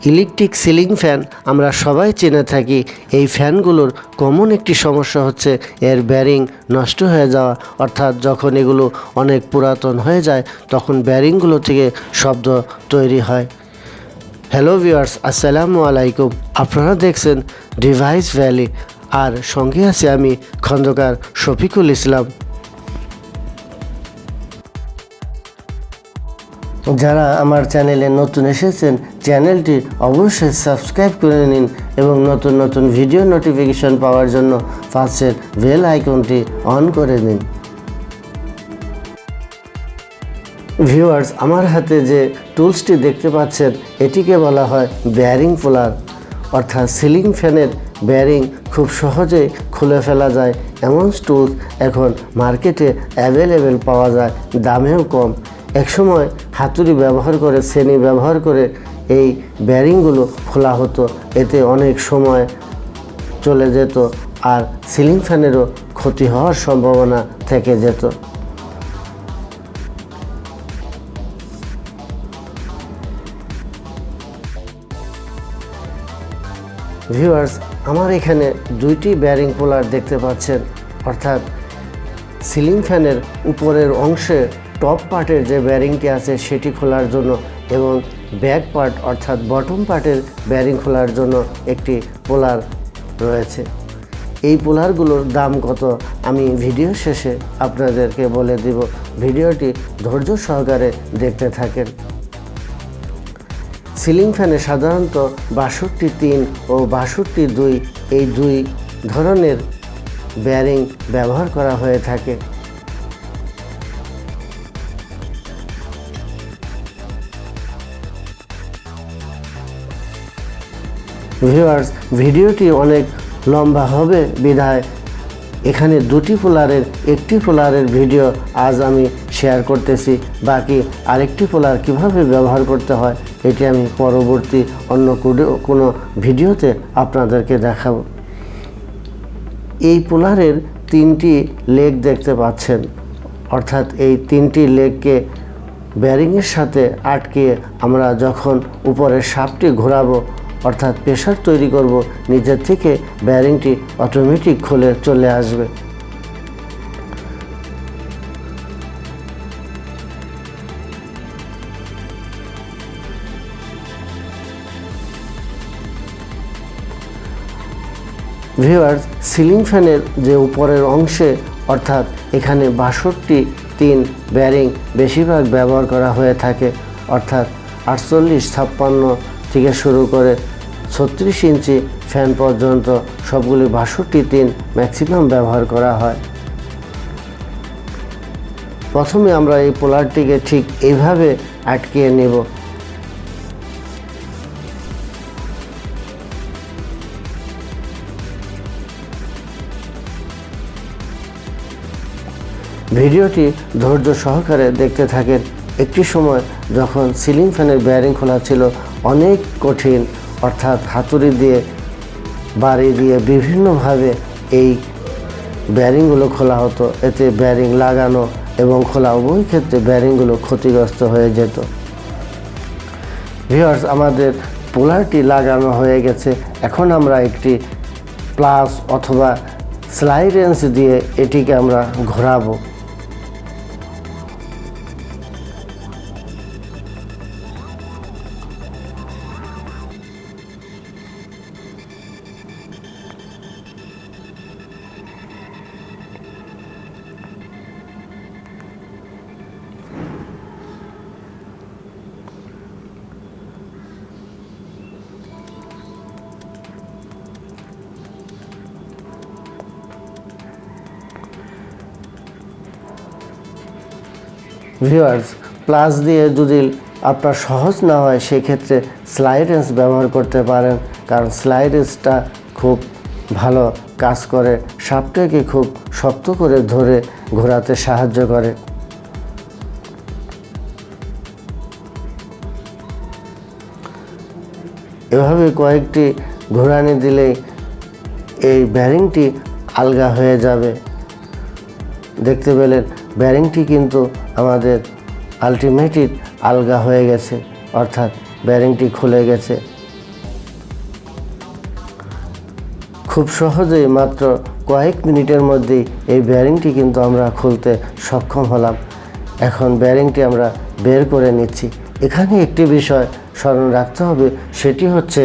Electric ceiling fan আমরা সবাই চিনে থাকি। এই ফ্যানগুলোর কমন একটি সমস্যা হচ্ছে এর ব্যারিং নষ্ট হয়ে যাওয়া, অর্থাৎ যখন এগুলো অনেক পুরাতন হয়ে যায় তখন ব্যারিংগুলো থেকে শব্দ তৈরি হয়। হ্যালো ভিউয়ার্স, আসসালামু আলাইকুম। আপনারা দেখছেন ডিভাইস ভ্যালি, আর সঙ্গে আছি আমি খন্দকার শফিকুল ইসলাম। যারা আমার চ্যানেলে নতুন এসেছেন চ্যানেলটি অবশ্যই সাবস্ক্রাইব করে নিন এবং নতুন নতুন ভিডিও নোটিফিকেশন পাওয়ার জন্য পাশের বেল আইকনটি অন করে নিন। ভিউয়ার্স, আমার হাতে যে টুলসটি দেখতে পাচ্ছেন এটিকে বলা হয় ব্যারিং পুলার, অর্থাৎ সিলিং ফ্যানের ব্যারিং খুব সহজেই খুলে ফেলা যায় এমন টুলস এখন মার্কেটে অ্যাভেলেবেল পাওয়া যায়, দামেও কম। একসময় হাতুড়ি ব্যবহার করে, শ্রেণী ব্যবহার করে এই ব্যারিংগুলো খোলা হতো, এতে অনেক সময় চলে যেত আর সিলিং ফ্যানেরও ক্ষতি হওয়ার সম্ভাবনা থেকে যেত। ভিউয়ার্স, আমার এখানে দুইটি ব্যারিং পুলার দেখতে পাচ্ছেন, অর্থাৎ সিলিং ফ্যানের উপরের অংশে টপ পার্টের যে ব্যারিংটি আছে সেটি খোলার জন্য এবং ব্যাক পার্ট অর্থাৎ বটম পার্টের ব্যারিং খোলার জন্য একটি পোলার রয়েছে। এই পোলারগুলোর দাম কত আমি ভিডিও শেষে আপনাদেরকে বলে দিব, ভিডিওটি ধৈর্য সহকারে দেখতে থাকেন। সিলিং ফ্যানে সাধারণত 62-3 ও 62-2 এই দুই ধরনের ব্যারিং ব্যবহার করা হয়ে থাকে। ভিউয়ার্স, ভিডিওটি অনেক লম্বা হবে বিধায় এখানে দুটি পোলারের একটি পোলারের ভিডিও আজ আমি শেয়ার করতেছি, বাকি আরেকটি পোলার কিভাবে ব্যবহার করতে হয় এটি আমি পরবর্তী অন্য কোনো ভিডিওতে আপনাদেরকে দেখাবো। এই পোলারের 3টি লেগ দেখতে পাচ্ছেন, অর্থাৎ এই 3টি লেগকে ব্যারিংয়ের সাথে আটকিয়ে আমরা যখন উপরের শাফটটি ঘোরাবো অর্থাৎ প্রেশার তৈরি করব, নিজের থেকে ব্যারিংটি অটোমেটিক খুলে চলে আসবে। ভিউয়ার্স, সিলিং ফ্যানের যে উপরের অংশে অর্থাৎ এখানে 62-3 ব্যারিং বেশিরভাগ ব্যবহার করা হয়ে থাকে, অর্থাৎ 48-56 থেকে শুরু করে 36 ইঞ্চি ফ্যান পর্যন্ত সবগুলি 62-3 ম্যাক্সিমাম ব্যবহার করা হয়। প্রথমে আমরা এই পোলারটিকে ঠিক এইভাবে আটকিয়ে নেব। ভিডিওটি ধৈর্য সহকারে দেখতে থাকেন। একটি সময় যখন সিলিং ফ্যানের ব্যারিং খোলা ছিল অনেক কঠিন, অর্থাৎ হাতুড়ি দিয়ে বাড়ি দিয়ে বিভিন্নভাবে এই ব্যারিংগুলো খোলা হতো, এতে ব্যারিং লাগানো এবং খোলা উভয় ক্ষেত্রে ব্যারিংগুলো ক্ষতিগ্রস্ত হয়ে যেত। ভিউয়ার্স, আমাদের পোলারটি লাগানো হয়ে গেছে, এখন আমরা একটি প্লাস অথবা স্লাইড রেঞ্চ দিয়ে এটিকে আমরা ঘোরাবো। ভিউয়ার্স, প্লাস দিয়ে যদি আপনার সহজ না হয় সেক্ষেত্রে স্লাইড রেঞ্চ ব্যবহার করতে পারেন, কারণ স্লাইড রেঞ্চটা খুব ভালো কাজ করে, শাফটটাকে খুব শক্ত করে ধরে ঘোরাতে সাহায্য করে। এভাবে কয়েকটি ঘোরানি দিলেই এই ব্যারিংটি আলগা হয়ে যাবে। দেখতে পেলেন ব্যারিংটি কিন্তু আমাদের আলটিমেটলি আলগা হয়ে গেছে, অর্থাৎ ব্যারিংটি খুলে গেছে। খুব সহজেই মাত্র কয়েক মিনিটের মধ্যেই এই বেয়ারিংটি কিন্তু আমরা খুলতে সক্ষম হলাম। এখন বেয়ারিংটি আমরা বের করে নিচ্ছি। এখানে একটি বিষয় স্মরণ রাখতে হবে, সেটি হচ্ছে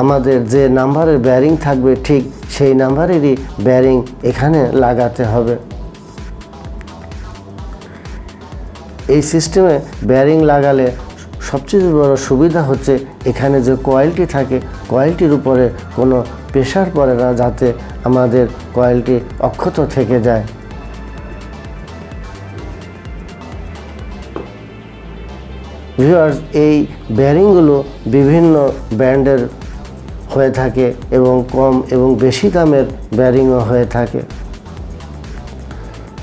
আমাদের যে নাম্বারের বেয়ারিং থাকবে ঠিক সেই নাম্বারেরই বেয়ারিং এখানে লাগাতে হবে। এই সিস্টেমে বেয়ারিং লাগালে সবচেয়ে বড় সুবিধা হচ্ছে এখানে যে কয়েলটি থাকে কয়েলটির উপরে কোনো প্রেশার পড়ে না, যাতে আমাদের কয়েলটি অক্ষত থেকে যায়। ভিউয়ার্স, এই বেয়ারিংগুলো বিভিন্ন ব্র্যান্ডের হয়ে থাকে এবং কম এবং বেশি দামের বেয়ারিংও হয়ে থাকে।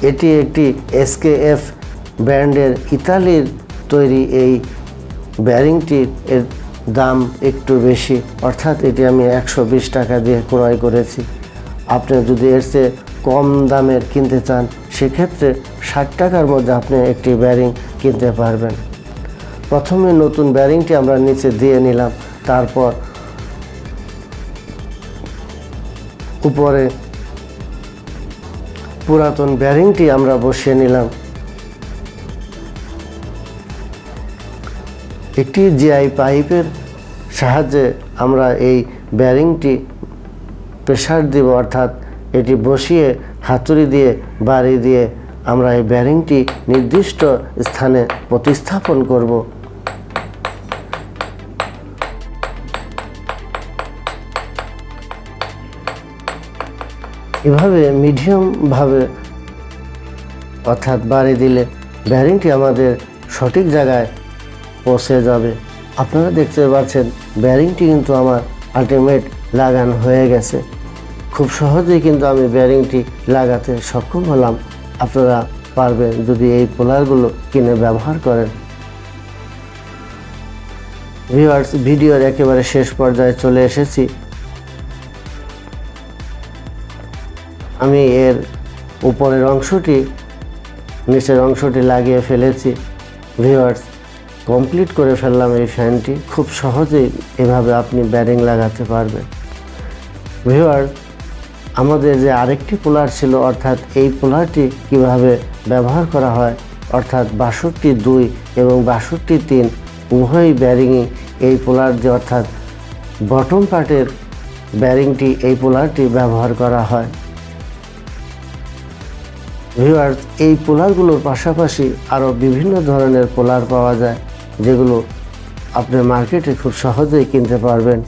এটি একটি SKF ব্র্যান্ডের ইতালির তৈরি এই বেয়ারিংটির এর দাম একটু বেশি, অর্থাৎ এটি আমি 120 টাকা দিয়ে ক্রয় করেছি। আপনি যদি এর চেয়ে কম দামের কিনতে চান সেক্ষেত্রে 60 টাকার মধ্যে আপনি একটি বেয়ারিং কিনতে পারবেন। প্রথমে নতুন বেয়ারিংটি আমরা নিচে দিয়ে নিলাম, তারপর উপরে পুরাতন বেয়ারিংটি আমরা বসিয়ে নিলাম। একটি জিআই পাইপের সাহায্যে আমরা এই বেয়ারিংটি প্রেসার দিব, অর্থাৎ এটি বসিয়ে হাতুড়ি দিয়ে বাড়ি দিয়ে আমরা এই বেয়ারিংটি নির্দিষ্ট স্থানে প্রতিস্থাপন করব। এভাবে মিডিয়ামভাবে অর্থাৎ বাড়ি দিলে বেয়ারিংটি আমাদের সঠিক জায়গায় পৌঁছে যাবে। আপনারা দেখতে পাচ্ছেন বেয়ারিংটি কিন্তু আমার আলটিমেট লাগানো হয়ে গেছে। খুব সহজেই কিন্তু আমি বেয়ারিংটি লাগাতে সক্ষম হলাম। আপনারা পারবেন যদি এই পোলারগুলো কিনে ব্যবহার করেন। ভিউয়ার্স, ভিডিওর একেবারে শেষ পর্যায়ে চলে এসেছি। আমি এর উপরের অংশটি নিচের অংশটি লাগিয়ে ফেলেছি। ভিউয়ার্স, কমপ্লিট করে ফেললাম এই ফ্যানটি। খুব সহজেই এভাবে আপনি বেয়ারিং লাগাতে পারবেন। ভিউয়ার্স, আমাদের যে আরেকটি পোলার ছিল, অর্থাৎ এই পোলারটি কিভাবে ব্যবহার করা হয়, অর্থাৎ 62 এবং 62-3 উভয় বেয়ারিংই এই পোলার যে অর্থাৎ বটম পার্টের বেয়ারিংটি এই পোলারটি ব্যবহার করা হয়। ভিউয়ার্স, এই পোলারগুলোর পাশাপাশি আরও বিভিন্ন ধরনের পোলার পাওয়া যায়, যেগুলো আপনি মার্কেটে খুব সহজেই কিনতে পারবেন।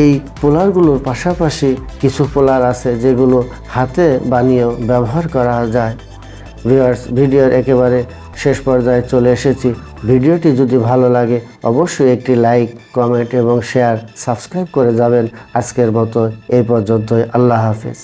এই পোলারগুলোর পাশাপাশি কিছু পোলার আছে যেগুলো হাতে বানিয়েও ব্যবহার করা যায়। ভিউয়ার্স, ভিডিওর একেবারে শেষ পর্যায়ে চলে এসেছি। ভিডিওটি যদি ভালো লাগে অবশ্যই একটি লাইক, কমেন্ট এবং শেয়ার, সাবস্ক্রাইব করে যাবেন। আজকের মতো এই পর্যন্তই। আল্লাহ হাফেজ।